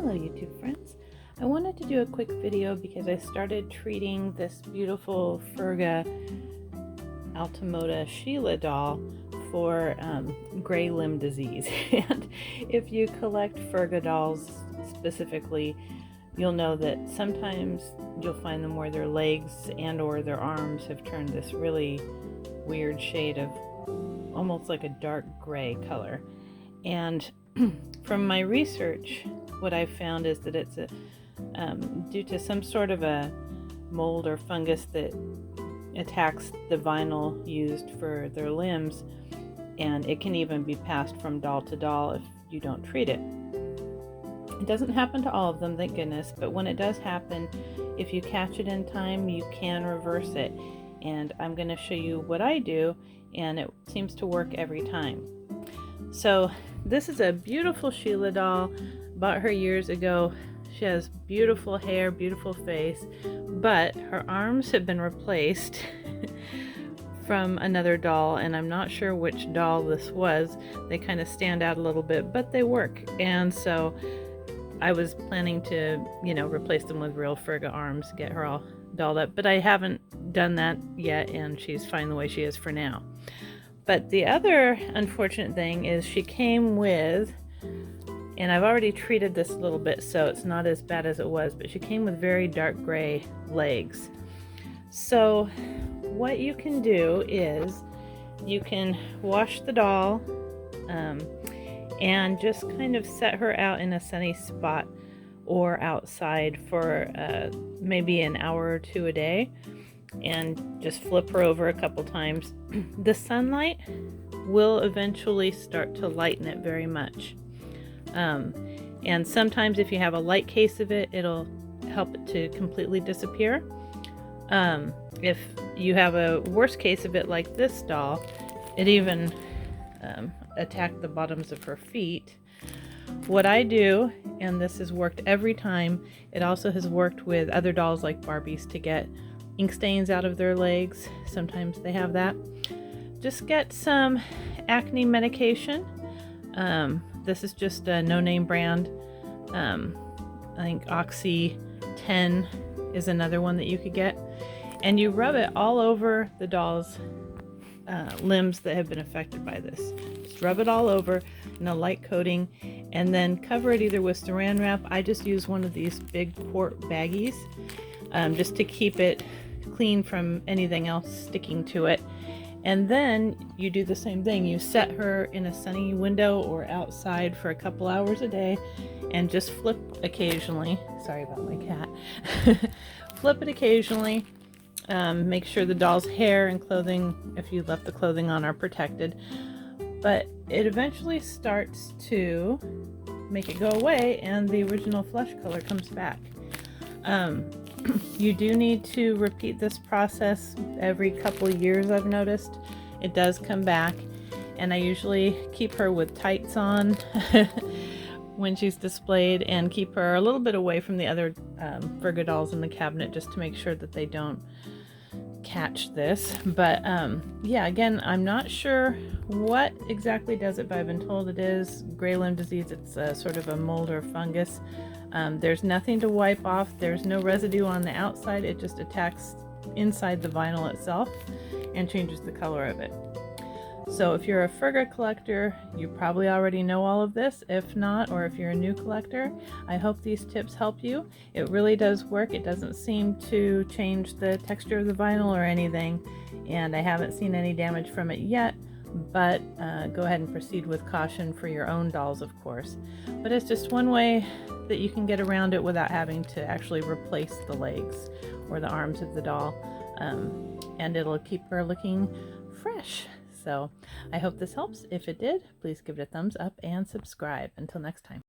Hello YouTube friends. I wanted to do a quick video because I started treating this beautiful Furga Alta Moda Sheila doll for gray limb disease. And if you collect Furga dolls specifically, you'll know that sometimes you'll find them where their legs and or their arms have turned this really weird shade of almost like a dark gray color. And from my research, what I've found is that it's due to some sort of a mold or fungus that attacks the vinyl used for their limbs, and it can even be passed from doll to doll if you don't treat it. It doesn't happen to all of them, thank goodness, but when it does happen, if you catch it in time, you can reverse it. And I'm going to show you what I do, and it seems to work every time. So this is a beautiful Sheila doll. Bought her years ago. She has beautiful hair, beautiful face, but her arms have been replaced from another doll, and I'm not sure which doll this was. They kind of stand out a little bit, but they work. And so I was planning to, replace them with real Furga arms, get her all dolled up, but I haven't done that yet, and she's fine the way she is for now. But the other unfortunate thing is she came with, and I've already treated this a little bit so it's not as bad as it was, but she came with very dark gray legs. So what you can do is you can wash the doll and just kind of set her out in a sunny spot or outside for maybe an hour or two a day, and just flip her over a couple times. The sunlight will eventually start to lighten it very much. And sometimes if you have a light case of it, it'll help it to completely disappear. If you have a worse case of it like this doll, it even attacked the bottoms of her feet. What I do, and this has worked every time, it also has worked with other dolls like Barbies to get ink stains out of their legs. Sometimes they have that. Just get some acne medication. This is just a no-name brand. I think Oxy 10 is another one that you could get. And you rub it all over the doll's limbs that have been affected by this. Just rub it all over in a light coating, and then cover it either with saran wrap. I just use one of these big quart baggies just to keep it clean from anything else sticking to it. And then you do the same thing. You set her in a sunny window or outside for a couple hours a day, and just flip occasionally. Sorry about my cat. Flip it occasionally. Make sure the doll's hair and clothing, if you left the clothing on, are protected. But it eventually starts to make it go away, and the original flesh color comes back. You do need to repeat this process every couple years, I've noticed. It does come back, and I usually keep her with tights on when she's displayed, and keep her a little bit away from the other Furga dolls in the cabinet just to make sure that they don't catch this. But yeah, again, I'm not sure what exactly does it, but I've been told it is gray limb disease. It's sort of a mold or fungus. There's nothing to wipe off. There's no residue on the outside. It just attacks inside the vinyl itself and changes the color of it. So if you're a Furga collector, you probably already know all of this. If not, or if you're a new collector, I hope these tips help you. It really does work. It doesn't seem to change the texture of the vinyl or anything, and I haven't seen any damage from it yet. But go ahead and proceed with caution for your own dolls, of course. But it's just one way that you can get around it without having to actually replace the legs or the arms of the doll, and it'll keep her looking fresh. So I hope this helps. If it did, please give it a thumbs up and subscribe. Until next time.